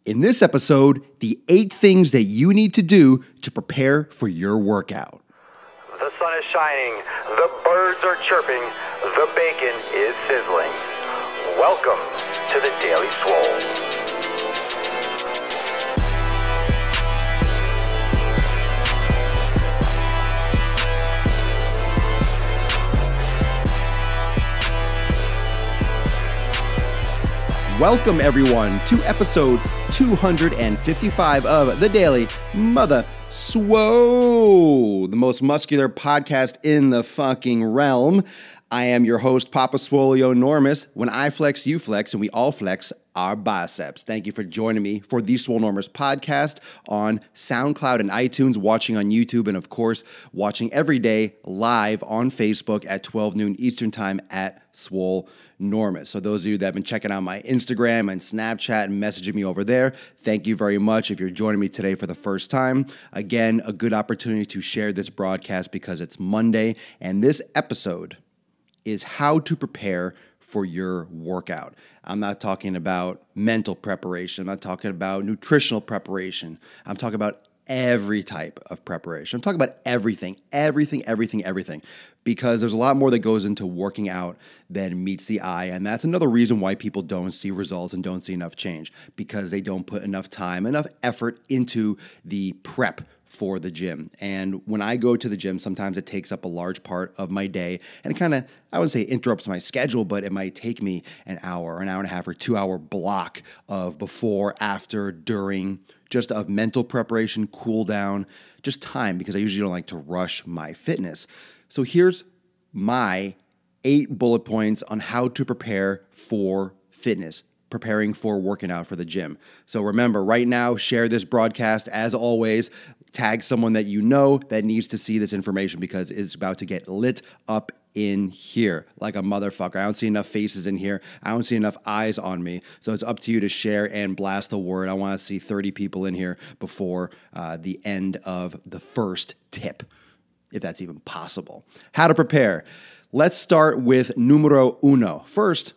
In this episode, the 8 things that you need to do to prepare for your workout. The sun is shining, the birds are chirping, the bacon is sizzling. Welcome to the Daily Swole. Welcome, everyone, to episode 255 of the Daily Mother Swole, the most muscular podcast in the fucking realm. I am your host, Papa Swolenormous. When I flex, you flex, and we all flex our biceps. Thank you for joining me for the Swolenormous podcast on SoundCloud and iTunes, watching on YouTube, and of course, watching every day live on Facebook at 12 noon Eastern Time at Swolenormous. So those of you that have been checking out my Instagram and Snapchat and messaging me over there, thank you very much. If you're joining me today for the first time, again, a good opportunity to share this broadcast because it's Monday, and this episode is how to prepare for your workout. I'm not talking about mental preparation. I'm not talking about nutritional preparation. I'm talking about every type of preparation. I'm talking about everything, because there's a lot more that goes into working out than meets the eye. And that's another reason why people don't see results and don't see enough change, because they don't put enough time, enough effort into the prep for the gym. And when I go to the gym, sometimes it takes up a large part of my day, and it kind of, I wouldn't say interrupts my schedule, but it might take me an hour and a half, or 2 hour block of before, after, during, just of mental preparation, cool down, just time, because I usually don't like to rush my fitness. So here's my 8 bullet points on how to prepare for fitness, preparing for working out for the gym. So remember, right now, share this broadcast. As always, tag someone that you know that needs to see this information, because it's about to get lit up in here like a motherfucker. I don't see enough faces in here. I don't see enough eyes on me. So it's up to you to share and blast the word. I want to see 30 people in here before the end of the first tip, if that's even possible. How to prepare. Let's start with numero uno. First,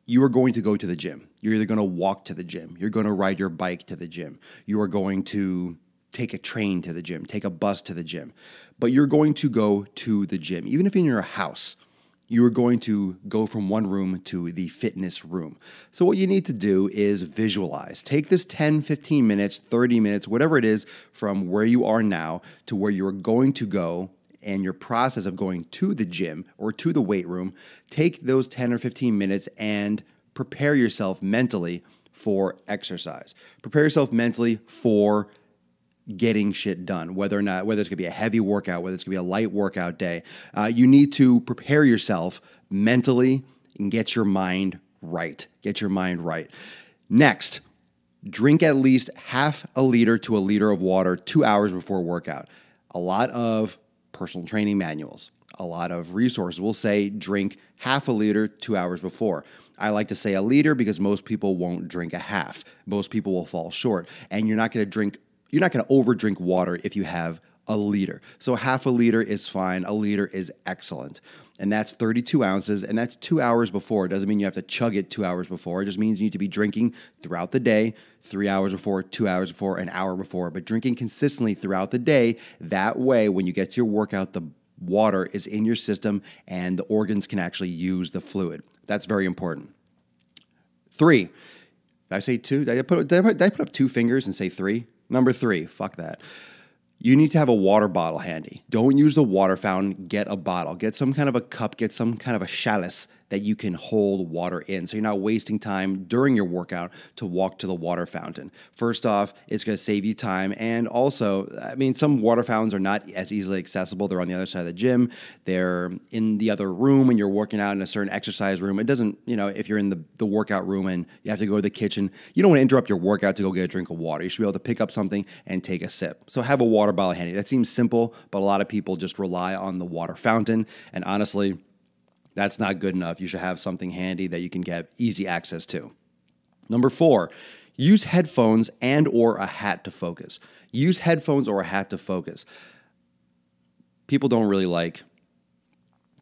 you are going to go to the gym. You're either going to walk to the gym. You're going to ride your bike to the gym. You are going to take a train to the gym, take a bus to the gym. But you're going to go to the gym. Even if in your house, you are going to go from one room to the fitness room. So what you need to do is visualize. Take this 10, 15 minutes, 30 minutes, whatever it is, from where you are now to where you're going to go, and your process of going to the gym or to the weight room. Take those 10 or 15 minutes and prepare yourself mentally for exercise. Prepare yourself mentally for getting shit done, whether it's going to be a heavy workout, whether it's going to be a light workout day. You need to prepare yourself mentally and get your mind right. Next, drink at least half a liter to a liter of water 2 hours before workout. A lot of personal training manuals, a lot of resources will say drink half a liter 2 hours before. I like to say a liter because most people won't drink a half. Most people will fall short, and you're not going to over drink water if you have a liter. So half a liter is fine. A liter is excellent. And that's 32 ounces, and that's 2 hours before. It doesn't mean you have to chug it 2 hours before. It just means you need to be drinking throughout the day, 3 hours before, 2 hours before, an hour before, but drinking consistently throughout the day. That way, when you get to your workout, the water is in your system and the organs can actually use the fluid. That's very important. 3. Did I say 2? Did I put up 2 fingers and say 3? Number 3, fuck that. You need to have a water bottle handy. Don't use the water fountain. Get a bottle. Get some kind of a cup. Get some kind of a chalice that you can hold water in, so you're not wasting time during your workout to walk to the water fountain. First off, it's going to save you time, and also, I mean, some water fountains are not as easily accessible. They're on the other side of the gym. They're in the other room when you're working out in a certain exercise room. It doesn't, if you're in the workout room and you have to go to the kitchen, you don't want to interrupt your workout to go get a drink of water. You should be able to pick up something and take a sip. So have a water bottle handy. That seems simple, but a lot of people just rely on the water fountain, and honestly, that's not good enough. You should have something handy that you can get easy access to. Number 4, use headphones and or a hat to focus. Use headphones or a hat to focus. People don't really like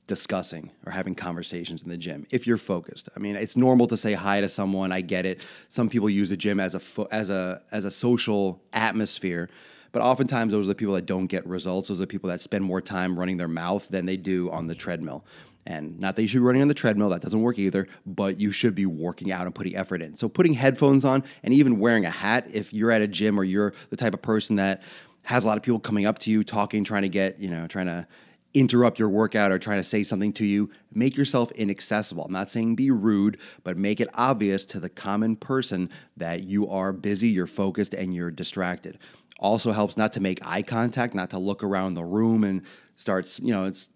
discussing or having conversations in the gym if you're focused. I mean, it's normal to say hi to someone. I get it. Some people use the gym as a social atmosphere, but oftentimes those are the people that don't get results. Those are the people that spend more time running their mouth than they do on the treadmill. And not that you should be running on the treadmill, that doesn't work either, but you should be working out and putting effort in. So putting headphones on and even wearing a hat if you're at a gym or you're the type of person that has a lot of people coming up to you, talking, trying to interrupt your workout or trying to say something to you, make yourself inaccessible. I'm not saying be rude, but make it obvious to the common person that you are busy, you're focused, and you're distracted. Also helps not to make eye contact, not to look around the room and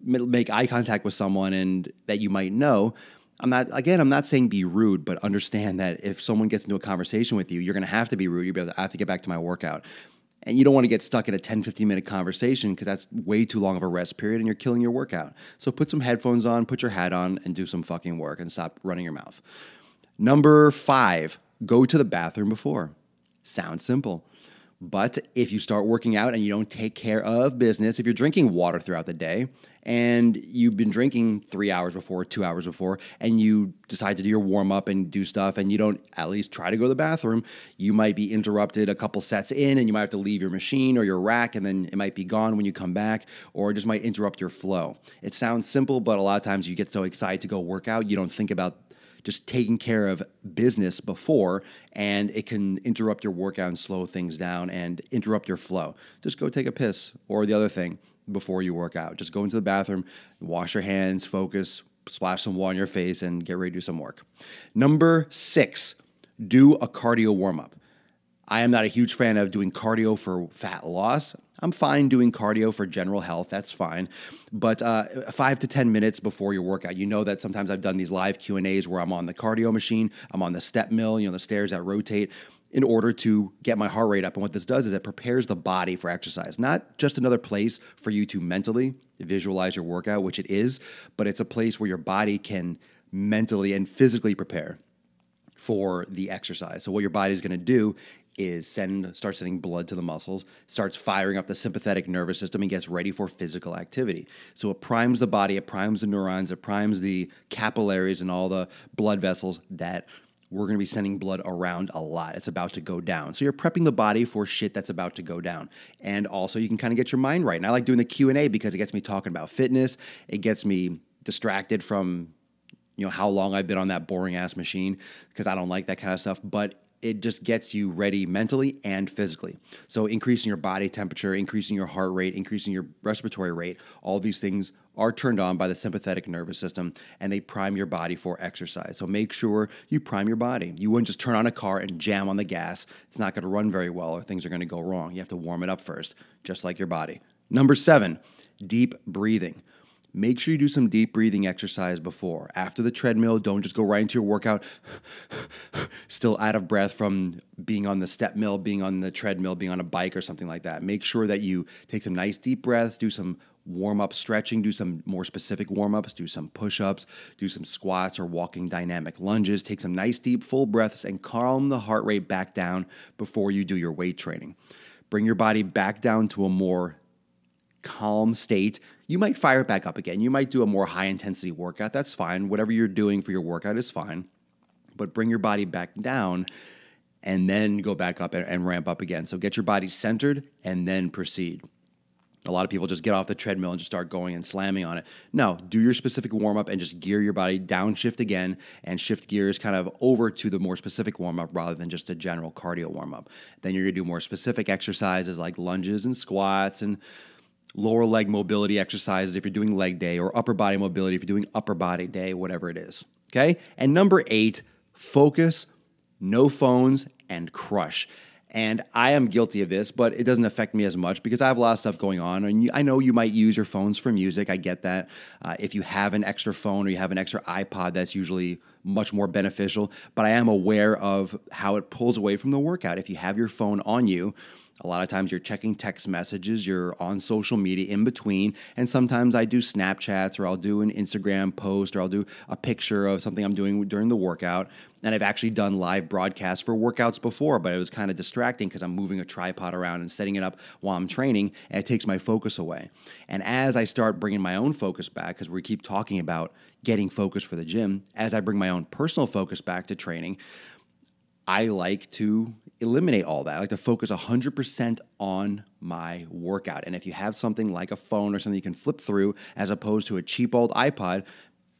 make eye contact with someone and that you might know. I'm not saying be rude, but understand that if someone gets into a conversation with you, you're going to have to be rude. I have to get back to my workout. And you don't want to get stuck in a 10, 15-minute conversation because that's way too long of a rest period and you're killing your workout. So put some headphones on, put your hat on, and do some fucking work and stop running your mouth. Number 5, go to the bathroom before. Sounds simple. But if you start working out and you don't take care of business, if you're drinking water throughout the day and you've been drinking 3 hours before, 2 hours before, and you decide to do your warm-up and do stuff and you don't at least try to go to the bathroom, you might be interrupted a couple sets in and you might have to leave your machine or your rack and then it might be gone when you come back, or it just might interrupt your flow. It sounds simple, but a lot of times you get so excited to go work out, you don't think about just taking care of business before, and it can interrupt your workout and slow things down and interrupt your flow. Just go take a piss or the other thing before you work out. Just go into the bathroom, wash your hands, focus, splash some water on your face, and get ready to do some work. Number 6, do a cardio warm-up. I am not a huge fan of doing cardio for fat loss. I'm fine doing cardio for general health. That's fine. But 5 to 10 minutes before your workout. You know that sometimes I've done these live Q&As where I'm on the cardio machine, I'm on the step mill, the stairs that rotate, in order to get my heart rate up. And what this does is it prepares the body for exercise. Not just another place for you to mentally visualize your workout, which it is, but it's a place where your body can mentally and physically prepare for the exercise. So what your body is going to do is start sending blood to the muscles, starts firing up the sympathetic nervous system, and gets ready for physical activity. So it primes the body, it primes the neurons, it primes the capillaries and all the blood vessels that we're going to be sending blood around a lot. It's about to go down. So you're prepping the body for shit that's about to go down. And also you can kind of get your mind right. And I like doing the Q&A because it gets me talking about fitness. It gets me distracted from how long I've been on that boring ass machine, because I don't like that kind of stuff. But it just gets you ready mentally and physically. So increasing your body temperature, increasing your heart rate, increasing your respiratory rate, all these things are turned on by the sympathetic nervous system, and they prime your body for exercise. So make sure you prime your body. You wouldn't just turn on a car and jam on the gas. It's not going to run very well, or things are going to go wrong. You have to warm it up first, just like your body. Number 7, deep breathing. Make sure you do some deep breathing exercise before. After the treadmill, don't just go right into your workout, still out of breath from being on the step mill, being on the treadmill, being on a bike or something like that. Make sure that you take some nice deep breaths, do some warm-up stretching, do some more specific warm-ups, do some push-ups, do some squats or walking dynamic lunges. Take some nice deep full breaths and calm the heart rate back down before you do your weight training. Bring your body back down to a more calm state. You might fire it back up again. You might do a more high-intensity workout. That's fine. Whatever you're doing for your workout is fine. But bring your body back down and then go back up and ramp up again. So get your body centered and then proceed. A lot of people just get off the treadmill and just start going and slamming on it. No, do your specific warm-up and just gear your body, downshift again, and shift gears kind of over to the more specific warm-up rather than just a general cardio warm-up. Then you're going to do more specific exercises like lunges and squats and lower leg mobility exercises if you're doing leg day, or upper body mobility if you're doing upper body day, whatever it is. Okay? And number 8, focus, no phones, and crush. And I am guilty of this, but it doesn't affect me as much because I have a lot of stuff going on. And I know you might use your phones for music. I get that. If you have an extra phone or you have an extra iPod, that's usually much more beneficial. But I am aware of how it pulls away from the workout. If you have your phone on you, A lot of times you're checking text messages, you're on social media in between, and sometimes I do Snapchats or I'll do an Instagram post or I'll do a picture of something I'm doing during the workout. And I've actually done live broadcasts for workouts before, but it was kind of distracting because I'm moving a tripod around and setting it up while I'm training, and it takes my focus away. And as I start bringing my own focus back, because we keep talking about getting focus for the gym, as I bring my own personal focus back to training, I like to eliminate all that. I like to focus 100% on my workout. And if you have something like a phone or something you can flip through as opposed to a cheap old iPod,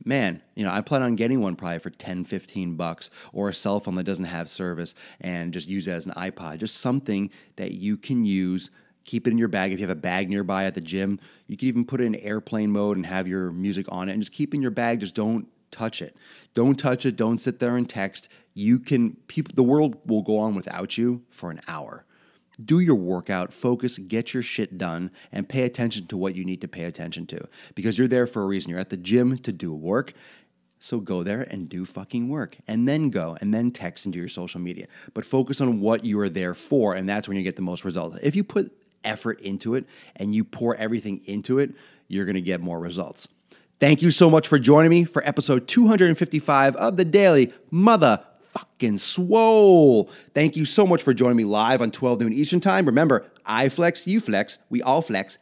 man, I plan on getting one probably for $10, $15, or a cell phone that doesn't have service and just use it as an iPod. Just something that you can use. Keep it in your bag. If you have a bag nearby at the gym, you can even put it in airplane mode and have your music on it and just keep it in your bag. Just don't touch it. Don't touch it. Don't sit there and text. The world will go on without you for an hour. Do your workout, focus, get your shit done, and pay attention to what you need to pay attention to. Because you're there for a reason. You're at the gym to do work. So go there and do fucking work. And then go and then text and do your social media. But focus on what you are there for, and that's when you get the most results. If you put effort into it and you pour everything into it, you're going to get more results. Thank you so much for joining me for episode 255 of the Daily Motherfucking Swole. Thank you so much for joining me live on 12 noon Eastern Time. Remember, I flex, you flex, we all flex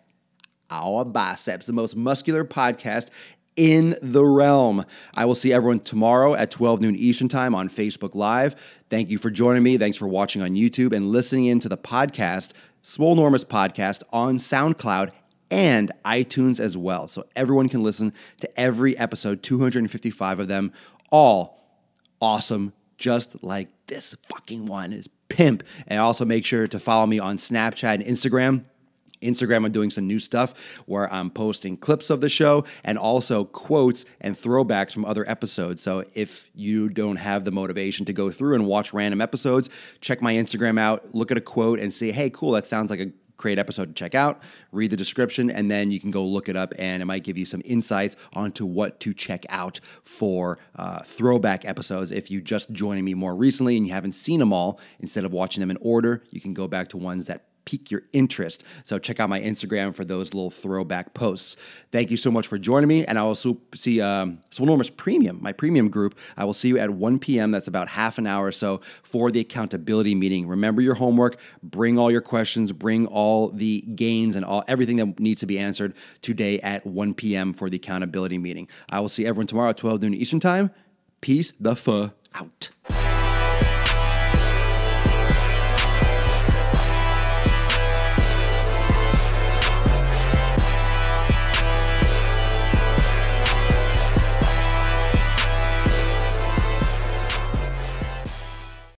our biceps, the most muscular podcast in the realm. I will see everyone tomorrow at 12 noon Eastern Time on Facebook Live. Thank you for joining me. Thanks for watching on YouTube and listening into the podcast, Swolenormous Podcast, on SoundCloud and iTunes as well. So everyone can listen to every episode, 255 of them, all awesome, just like this fucking one is pimp. And also make sure to follow me on Snapchat and Instagram. I'm doing some new stuff where I'm posting clips of the show and also quotes and throwbacks from other episodes. So if you don't have the motivation to go through and watch random episodes, check my Instagram out, look at a quote and say, hey, cool, that sounds like a great episode to check out. Read the description, and then you can go look it up, and it might give you some insights onto what to check out for throwback episodes. If you just joining me more recently and you haven't seen them all, instead of watching them in order, you can go back to ones that pique your interest. So check out my Instagram for those little throwback posts. Thank you so much for joining me. And I will also see Swolenormous Premium, my premium group. I will see you at 1 p.m. That's about half an hour or so for the accountability meeting. Remember your homework, bring all your questions, bring all the gains and everything that needs to be answered today at 1 p.m. for the accountability meeting. I will see everyone tomorrow at 12 noon Eastern Time. Peace the fuck out.